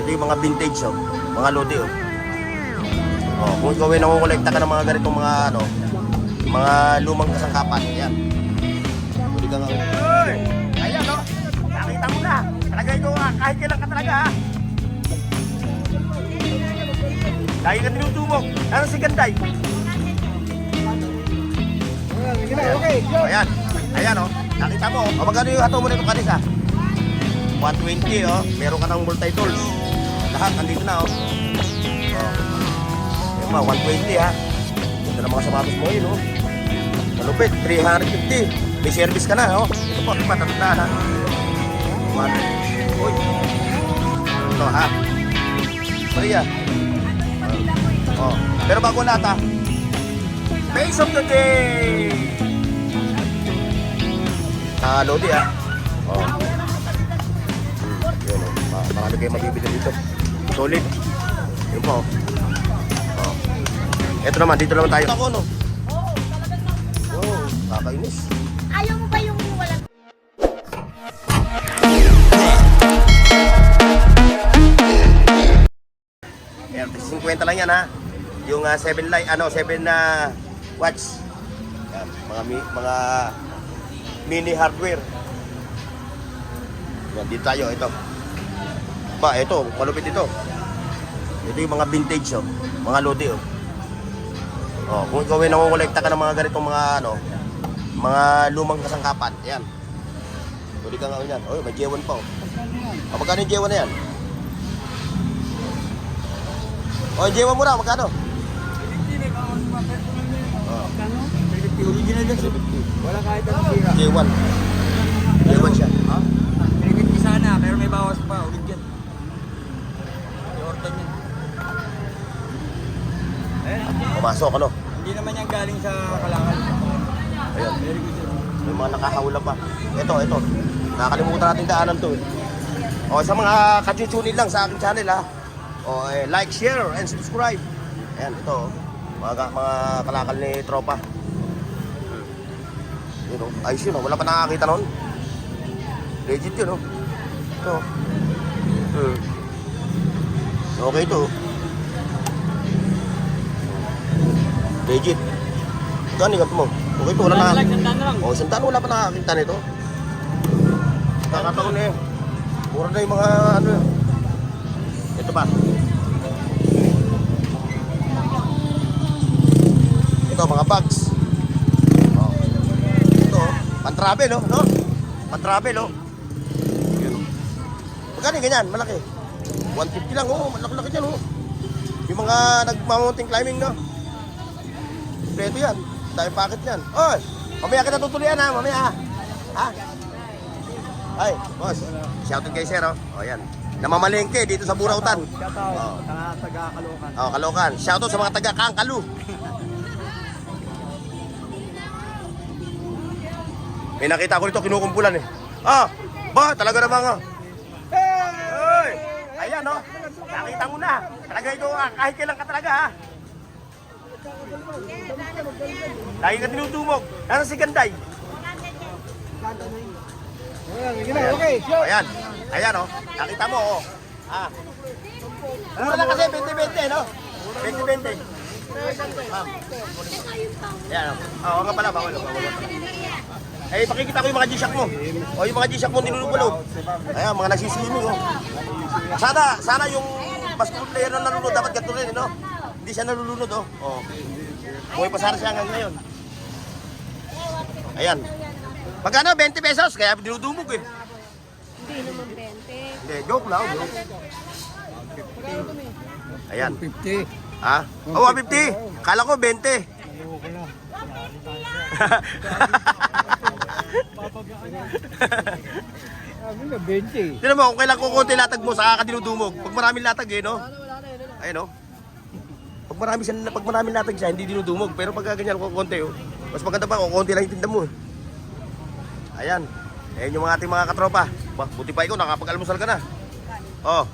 Ito yung mga vintage, oh. Mga lodi, oh. Oh, kung ikaw ay nangukolekta ka ng mga ganitong mga ano, mga lumang kasangkapan, yan. Pwede ka nga. Ayan, no? Nakita mo na. Talaga ito, kahit kailan ka talaga, ha? Dahil ka tinutubog. Ano si Ganday? Okay, Ayan. Ayan, oh. Nakita mo, oh. Magkano yung hato mo nito kanisa? 120, oh. Meron ka ng multi-tools. Lahat, nandito na, oh. Ayan ba, 120, ha. Ito na mga sapatos mo yun, oh. Malupit, 350. May service ka na, oh. Ito po, patatandaan, ha. Uy. Ito, ha. Maria. Oh. Pero bago lahat, ha. Face of the day! Lodi, ha. Oh. Yun, oh. Marami kayo mabibili dito. Solid. Yun po, oh. Ito naman, dito naman tayo. Ako, no? Oh, kakainis. Ayaw mo ba yung walang... Ayan, 50 lang yan, ha. Yung 7 light, ano, 7 na watch. Yan, mga mini hardware. Yan, dito tayo, ito. Ba, ito, malupit ito. Ito yung mga vintage, oh. Mga lodi, oh. Oh, kung ikaw ay nangukolekta ka ng mga ganitong mga ano, mga lumang kasangkapan, yan. Pwede ka nga yan. Oh, may J1 pa, oh. Oh, magkano yung J1 na yan? Oh, J1 mo na, magkano? Original yan. Wala kahit ang sira. J1. J1 siya. Ha? 350 sana, pero may bawas pa. Original. I-order niya. Pumasok, ano? Hindi naman yan galing sa Kalakal. Ayan. Very good yun. May mga nakahawla pa. Ito. Nakakalimutan natin daanan to, eh. O, sa mga kachuchunin lang sa aking channel, ha. O, like, share, and subscribe. Ayan, ito, oh. Mga kalakal ni tropa. Yun, oh. Ayos yun, oh. Wala pa nakakita noon. Legit yun, oh. Ito. Okay ito, oh. Legit. Gano'n yung mo? Okay ito, wala na. O, santaan wala pa nakakita nito. Kakataon eh. Puro na yung mga ano. Ito pa. Ito, mga bags. Oh. Ito, pan-travel, oh. No? Pan-travel, oh. Yun. Magkano yung ganyan? Malaki. 150 lang, oh. Malaki-laki yan, oh. Yung mga nag-mountain climbing, no? Preto yan. Dahil packet yan. Oy! Mamaya kita tutuloyan, ha? Mamaya, ha? Ha? Ay, boss. Shoutout kay Sir, oh. O, yan. Namamalengke dito sa Burautan. Shoutout. Taga Caloocan. Oh, Caloocan. Shoutout sa mga taga Kangkalu. May nakita ko nito, kinukumpulan, eh. Ah! Ba? Talaga naman, nga. Hey! Ayan, no? Nakita mo na. Talaga ito, kahit kailan ka talaga, ha? Lagi ka tinutubog. Nasaan si Ganday? Okay, Ayan. Ayan, oh. Nakita mo, oh. Ah. Mura lang kasi, 20-20, no? 20-20. Ayan, oh. Oo nga pala, bawal. Eh, pakikita ko yung mga G-Shock mo. O, yung mga G-Shock mo nilulubulog. Ayan, mga nagsiswimming, oh. Sana yung basketball player na nalunod, dapat ganito rin, no? Hindi siya nalulunod, oh. Oh. Buhay pasara siya hanggang ngayon. Ayan. Magkano? 20 pesos? Kaya dinudumog, eh. Hindi naman 20. Hindi, joke lang, joke. Ayan. 50. Ha? Oh, 150. Kala ko 20. Ano na, 20. Tignan mo, kung kailan kukunti latag mo, saka ka dinudumog. Pag maraming latag, eh, no? Ayun, no? Pag maraming latag siya, hindi dinudumog. Pero pag ganyan, kukunti, oh. Mas maganda pa, kukunti lang yung tinda mo. Ayan. Ayan yung ating mga katropa. Bah, buti pa ikaw, nakapag-almusal ka na. Oh.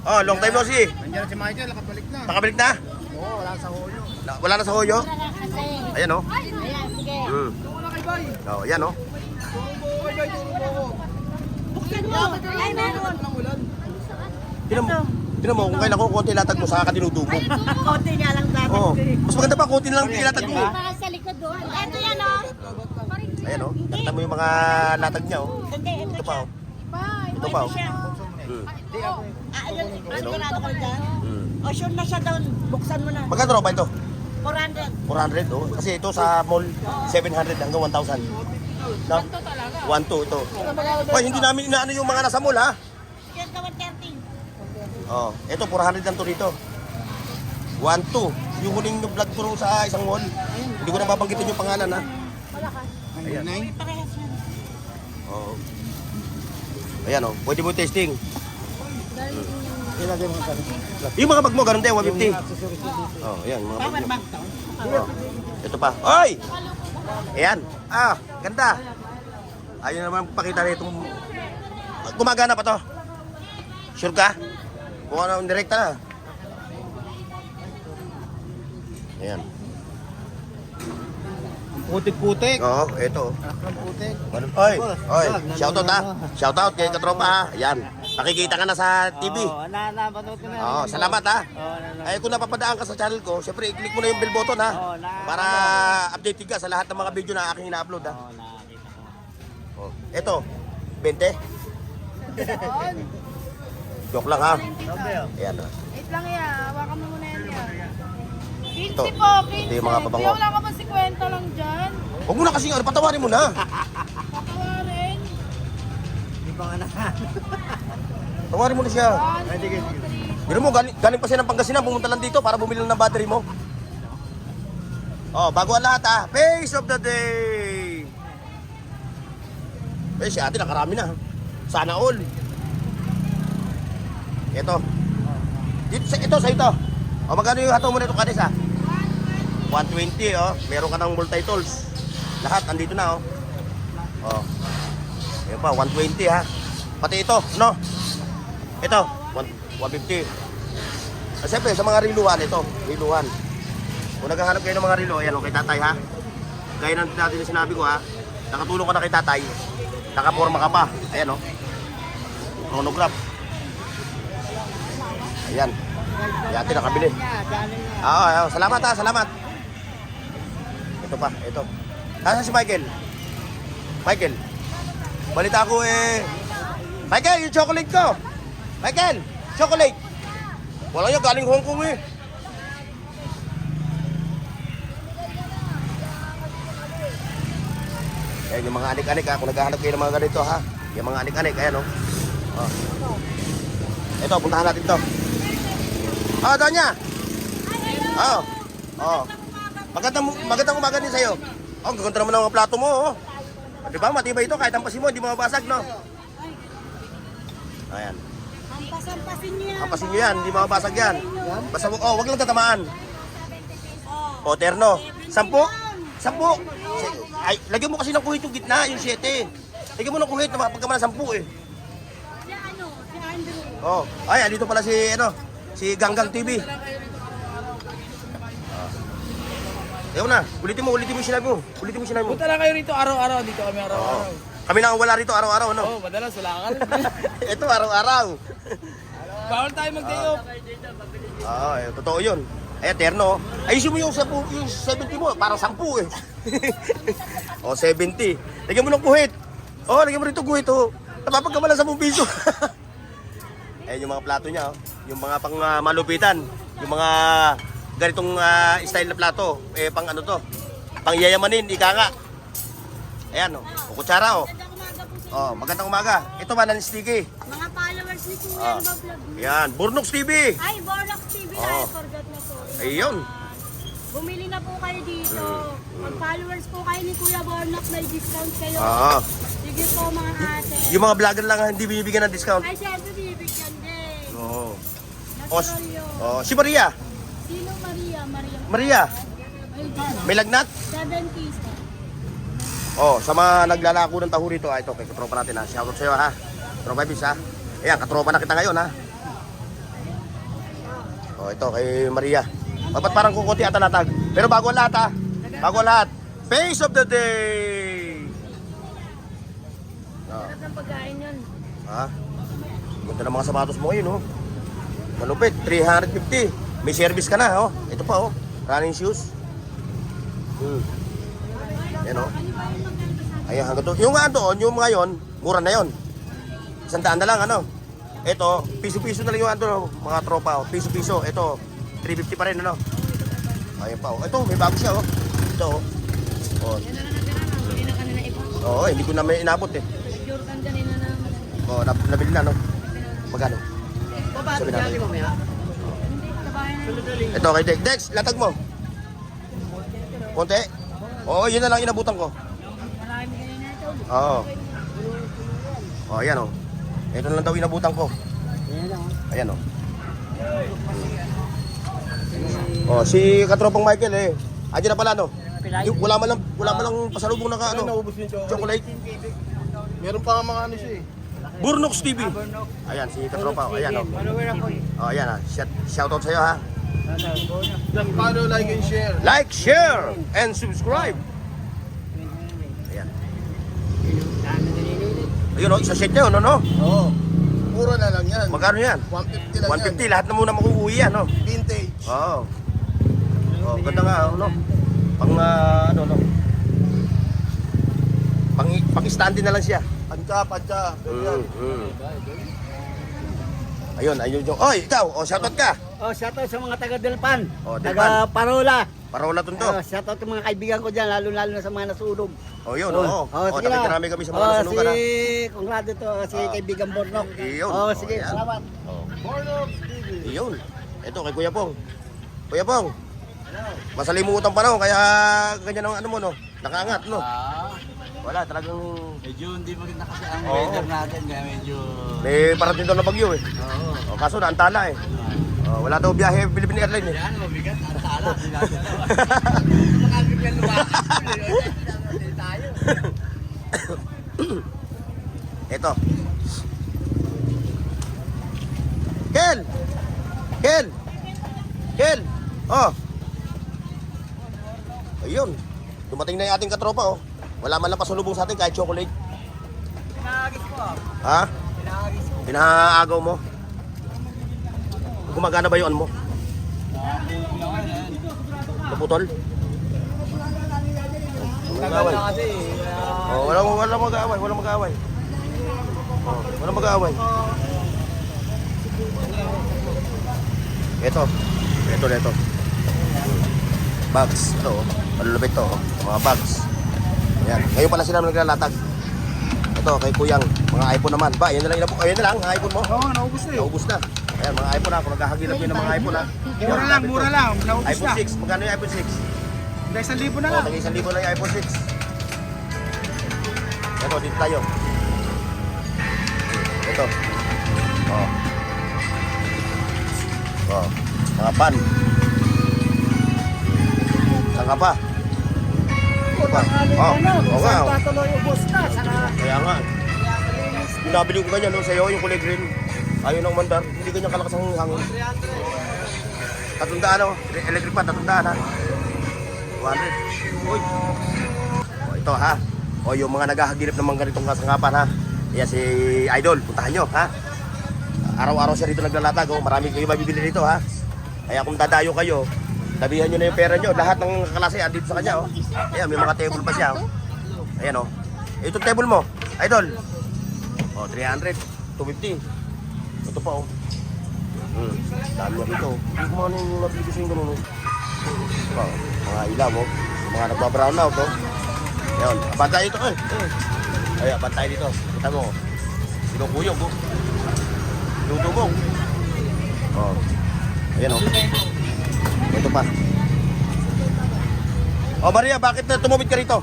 Oh, long time no see. Nandiyan si Michael, nakabalik na. Nakabalik na? Oo, wala sa Hoyo. Wala na sa Hoyo? Ayan, oh. Ayan, sige. Oh, ayan, oh. Buksan mo. Ay, meron. Tinan mo, kung kailan ko konti latag mo, saka ka dinudugo. Konti nga lang dapat. Oo. Mas maganda pa, konti lang ilatag mo. Para sa likod doon. Ito yan o. Ayan o, nakita mo yung mga latag niya o. Hindi, Ito pa o. Ito pa o. Hmm. Sigurado ko dyan. Hmm. O, sure na siya doon. Buksan mo na. Magkano raw ba ito? 400. 400 oh. Kasi ito sa mall, 700 hanggang 1,000. No? 1,2 ito. Hoy, hindi namin inaano yung mga nasa mall ha. Yan ka 130. Oh, ito 400 lang to dito. 1,2. Yung huling vlog ko sa isang mall. Hindi ko na babanggitin yung pangalan ha. Ayan. Parehas yan. Oh. Ayan oh, pwede mo testing. Ilagay mo ka. Yung mga bag mo, ganun din, 150. Oh, ayan, mga bag mo. Oh. Ito pa. Oy! Ayan. Ah, ganda. Ayun naman pakita na itong... Gumagana pa to. Sure ka? Kung ano, direkta na. Ayan. Putik-putik. Oo, ito. Ang putik. Oy, oy, shoutout ha. Shoutout kay katropa ha. Ayan. Nakikita ka na sa TV. Oo, napanood ko na. Oo, salamat ha. Oo, Ay kung napapadaan ka sa channel ko, syempre i-click mo na yung bell button ha. Oo, Para updated ka sa lahat ng mga video na aking ina-upload ha. Oo, nakakita ko. Oh, ito, 20. Joke lang ha. Ayan ha. Wait lang yan. Hawakan mo muna yan. 15 Ito. po, 15. Ito yung mga pabango. Wala ka ba 50 lang dyan? Huwag mo na kasi, patawarin mo na. Patawarin. Di pa nga na. Tawarin mo na siya. 1, 2, 3. Biro mo, galing pa siya ng Pangasinan, pumunta lang dito para bumili ng battery mo. Oh, bago ang lahat ha. Face of the day. Eh, si ate nakarami na. Sana all. Ito. Ito sa ito. O, magkano yung hato mo nito kanis ha? 120 oh. Meron ka ng multi-tools. Lahat, andito na oh. Oh. Ayan pa, 120 ha. Pati ito, no? Ito, 150. Siyempre, sa mga riluhan ito. Riluhan. Kung naghahanap kayo ng mga rilo, ayan o, kay tatay ha. Gaya ng dati na sinabi ko ha. Nakatulong ka na kay tatay. Nakaporma ka pa. Ayan o. Chronograph. Ayan. Yati nakabili. Oo, salamat ha, salamat. Ito pa, ito. Nasaan si Michael? Michael. Balita ko eh. Michael, yung chocolate ko. Michael, chocolate. Wala niya, galing Hong Kong eh. Ayan yung mga anik-anik ha. Kung naghahanap kayo ng mga ganito ha. Yung mga anik-anik, ayan o. Oh. Ito, puntahan natin to. Oh, Donya. Oh. Oh. Magandang umaga din sa'yo. Oh, gaganda naman ng mga plato mo oh. Di ba, matibay ito kahit ampasin mo, hindi mababasag no. Ayan. Hampasin niyo yan. Hampasin nyo yan, hindi mababasag yan. Basta, oh, wag lang tatamaan. O, terno. 10? 10. Ay, lagyan mo kasi ng kuhit yung gitna, yung 7. Lagyan mo ng kuhit na pagka man 10 eh. Si ano? Si Andrew. Oh, ay, dito pala si, si Ganggang TV. Ayaw na, ulitin mo yung sinabi mo. Ulitin mo yung sinabi mo. Punta lang kayo rito araw-araw. Dito kami araw-araw. Oo. Kami na ang wala rito araw-araw, no? Oo, madalas wala ka rin. Ito, araw-araw. Bawal tayo mag-day off. Oo, totoo yun. Ay, terno. Ayusin mo yung 70 mo, parang 10 eh. O, 70. Lagyan mo ng kuhit. O, lagyan mo rito kuhit, oh. Napapagkamalan sa 10 piso. Ayan yung mga plato niya, oh. Yung mga pang malupitan. Yung mga ganitong style na plato. Eh, pang ano to. Pang yayamanin, ika nga. Ayan, oh. O, kutsara, oh. Oh, magandang umaga. Ito ba, non-sticky? Mga followers ni Kuya Ah. Bob Vlog. Ayan, Burnox TV. Ay, Borlock TV. Oh. Ay, forgot na po. Ayun. Bumili na po kayo dito. Pag followers po kayo ni Kuya Borlock, may discount kayo. Oo. Sige po mga ate. Yung mga vlogger lang hindi binibigyan ng discount. Ay, syempre bibigyan din. Oo. Natural yun. Oh, si Maria. Sino Maria? Maria, Ay, dyan. may lagnat? 70s. Oh, sa mga naglalako ng taho rito, ito kay katropa natin ha. Shoutout sa iyo ha. Tropa Bis ha. Ayan, katropa na kita ngayon ha. Oh, ito kay Maria. Dapat parang kukunti at latag. Pero bago ang lahat ha. Bago ang lahat. Face of the day. Oh. Sarap ng pagkain yun. Ha? Ganda ng mga sapatos mo ngayon oh. Malupit, 350. May service ka na, oh. Ito pa, oh. Running shoes. Yan, oh. Ayan, hanggang doon. Yung nga doon, yung mga yun, mura na yun. 100 na lang, ano. Ito, piso-piso na lang yung ano, mga tropa, oh. Piso-piso. Ito, 350 pa rin, ano. Ayan pa, oh. Ito, may bago siya, oh. Ito, oh. Oh. Hindi na kanina iba. Oo, hindi ko na may inabot, eh. Jordan kanina na. Oh, nabili na, no. Magkano? Baba, Sabi natin. dyan mamaya. Hindi, sa bahay na. Ito kay Dex. Dex, latag mo. Konti. Oo, yun na lang inabutan ko. Marami kanina ito. Oo. Oh, ayan, oh. Ito na lang daw inabutan ko. Ayan, oh. Oh, si katropang Michael, eh. Andiyan na pala, no? Yung, wala man lang pasalubong na ka, ano? Chocolate. Meron pa nga mga ano siya eh. Burnox TV. Ayan, si katropa. Ayan, oh. Oh, ayan, ah. Shoutout sa'yo, ha. Follow, like, and share. Like, share, and subscribe. Ayan. Ayun, oh. Isa set yun, no? Oo. Mura na lang yan. Magkano yan? 150 lang 150, lahat na muna makukuwi yan, no? yan. Vintage. Oo. Oh, ganda nga, no? Pang, ano, no? Pang-standin na lang siya. Pancha. Ganyan. Ayun, ayun yung... Oy, ikaw! O, shoutout ka! Oh, shoutout sa mga taga Delpan. Oh, Delpan. Taga Parola. Parola Tondo. Shoutout sa mga kaibigan ko dyan, lalo-lalo na sa mga nasunog. Oh, yun, oo. Oh, sige na. nakita namin kami sa mga nasunugan, ha? Si Conrado to, si kaibigan Bornok. Iyon. Oh, sige, Ayan. salamat. Oh. Bornok TV. Iyon. Ito, kay Kuya Pong. Kuya Pong, masalimutan pa, no? Kaya ganyan ang ano mo, no? Nakaangat, no? Wala, talagang... Medyo hindi maganda kasi ang Oo. weather natin, kaya medyo... May parating daw na bagyo, eh. Oo. Oh, kaso naantala, eh. Oh, wala daw biyahe Philippine Airlines, eh. Yan, mabigat, ang tala. Makabigyan lumakit tayo. Ito. Kel! Kel! Kel! Oh! Ayun. Dumating na yung ating katropa, oh. Wala man lang pasalubong sa atin kahit chocolate. Pinahagis ko ah. Ha? Pinahagis ko. Pinahaagaw mo? Gumagana ba yung ano mo? Naputol? Mag-away. Kasi, Oh, wala mag-away, wala mag-away. Oh, wala mag-away. Ito. Bags. Ito, oh. Malulupit to, oh. Mga bags. Ayan. Ngayon pala sila naglalatag. Ito, kay Kuyang. Mga iPhone naman. Ba, yan na lang. Ayan na lang, ang iPhone mo. Oo, naubos na eh. Naubos na. Ayan, mga iPhone na. Kung naghahagilap yun ng mga iPhone na. Mura lang. Naubos iPhone na. 6. Magkano yung iPhone 6? Dahil 1,000 na Oh, lang. tagi 1,000 lang yung iPhone 6. Ito, dito tayo. Ito. Oh. Oh. Mga pan. Saan ka pa? Ito pa. Oh. Oo nga. Oh. patuloy ubos na. Saka, Kaya nga. Yung nabili ko ganyan, no, sa'yo, yung kulay green. Ayaw ng mandar. Hindi ganyan kalakas ang hangin. 300, oh. Electric pa, 300, ha. 200. Uy. O, ito, ha. O, yung mga naghahagilip ng mga ganitong kasangapan, ha. Kaya si Idol, puntahan nyo, ha. Araw-araw siya rito naglalatag, oh. Marami kayo mabibili rito, ha. Kaya kung dadayo kayo, tabihan nyo na yung pera nyo. Lahat ng kaklase, andito sa kanya, oh. Ayan, may mga table pa siya, oh. Ayan, oh. Itong table mo, Idol. O, 300, 250. Ito pa, oh. Dami na dito, oh. Hindi ko mga nang nabili sa yung ganun, oh. Ito pa, oh. Mga ilaw, oh. Mga nagbabrown out, oh. Ayan, abantay dito, eh. Ayan, abantay dito. Kita mo, oh. Sinukuyog, oh. Dudumog. Oh. Ayan, oh. Ito pa. Oh, Maria, bakit na tumubit ka rito?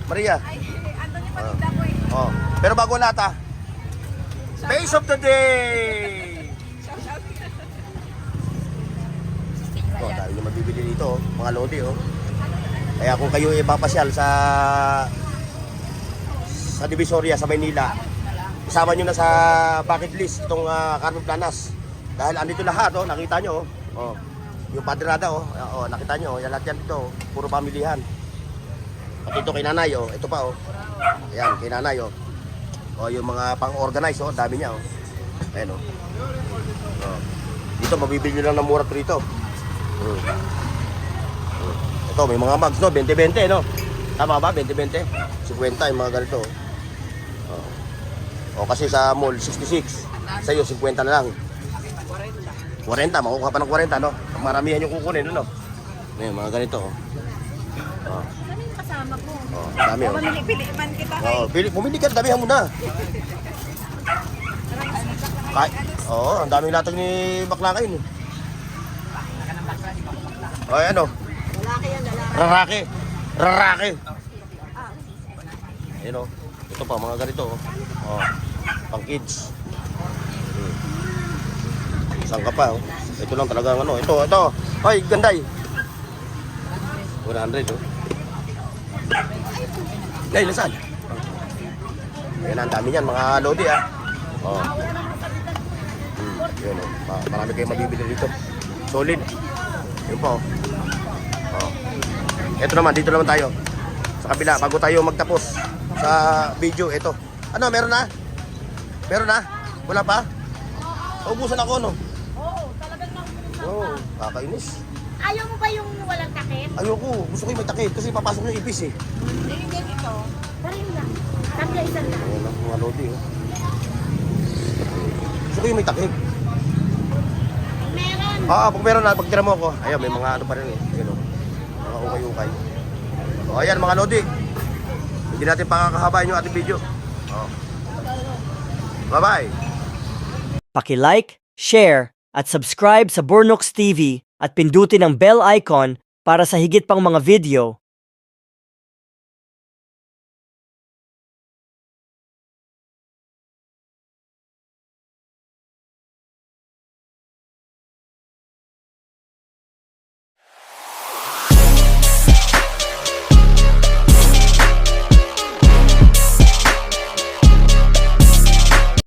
Maria. Ay, andun yung patinda ko eh. Oh. Pero bago ang lahat, Face of the day! Oh, dahil yung mabibili dito, oh. Mga lodi, oh. Kaya kung kayo ipapasyal sa Divisoria, sa Maynila, isama nyo na sa bucket list itong Carmen Planas. Dahil andito lahat, oh, nakita nyo, oh. Yung padrada, oh, nakita nyo, yan lahat yan dito, oh. Puro pamilihan. At ito kay nanay, oh, ito pa, oh. Ayan, kay nanay, oh. Oh, yung mga pang-organize, oh, dami niya, oh. Ayan, oh. Oh. Ito, mabibili lang ng mura rito. Ito, may mga mags, no? 20-20, no? Tama ba? 20-20? 50 yung mga ganito. O, kasi sa mall, 66. Sa'yo, 50 na lang. 40, makukuha pa ng 40, no? Maramihan yung kukunin, no? Ngayon, mga ganito, oh. Ano yung kasama ko? Oh, dami, oh. Pili-man kita. Oh, bumili ka, damihan mo na. Ang daming latag ni Bakla kayo. Ay, ano? Lalaki yan, lalaki. Rarake. Rarake. Ayun, oh. Ito pa, mga ganito, oh. Oh, pang kids. Saan ka pa, oh. Ito lang talagang ano. Ito. Ay, ganday. 100, oh. Ay, lasan. Ayan, ang dami yan, mga lodi, ah. Oh. Yun, oh. Marami kayong mabibili dito. Solid. Yun po, oh. Oh. Ito naman, dito naman tayo. Sa kabila, bago tayo magtapos sa video, ito. Ano, meron na? Meron na? Wala pa? Ubusan ako, no? Oo, talagang naubusan Oo, pa. kakainis. Ayaw mo ba yung walang takip? Ayoko, gusto ko yung may takip kasi papasok yung ipis, eh. Yung ganito. Pareho lang. Tatlo isang lang. Ayan lang, mga lodi, oh. Gusto ko yung may takip. Meron. Pag meron na, pagtira mo ako. Ayan, may mga ano pa rin, eh. Ayan, oh. Mga ukay-ukay. O, ayan, mga lodi. Hindi natin pakakahabain yung ating video. Oh. Bye-bye. Paki-like, share, at subscribe sa Bornox TV at pindutin ang bell icon para sa higit pang mga video.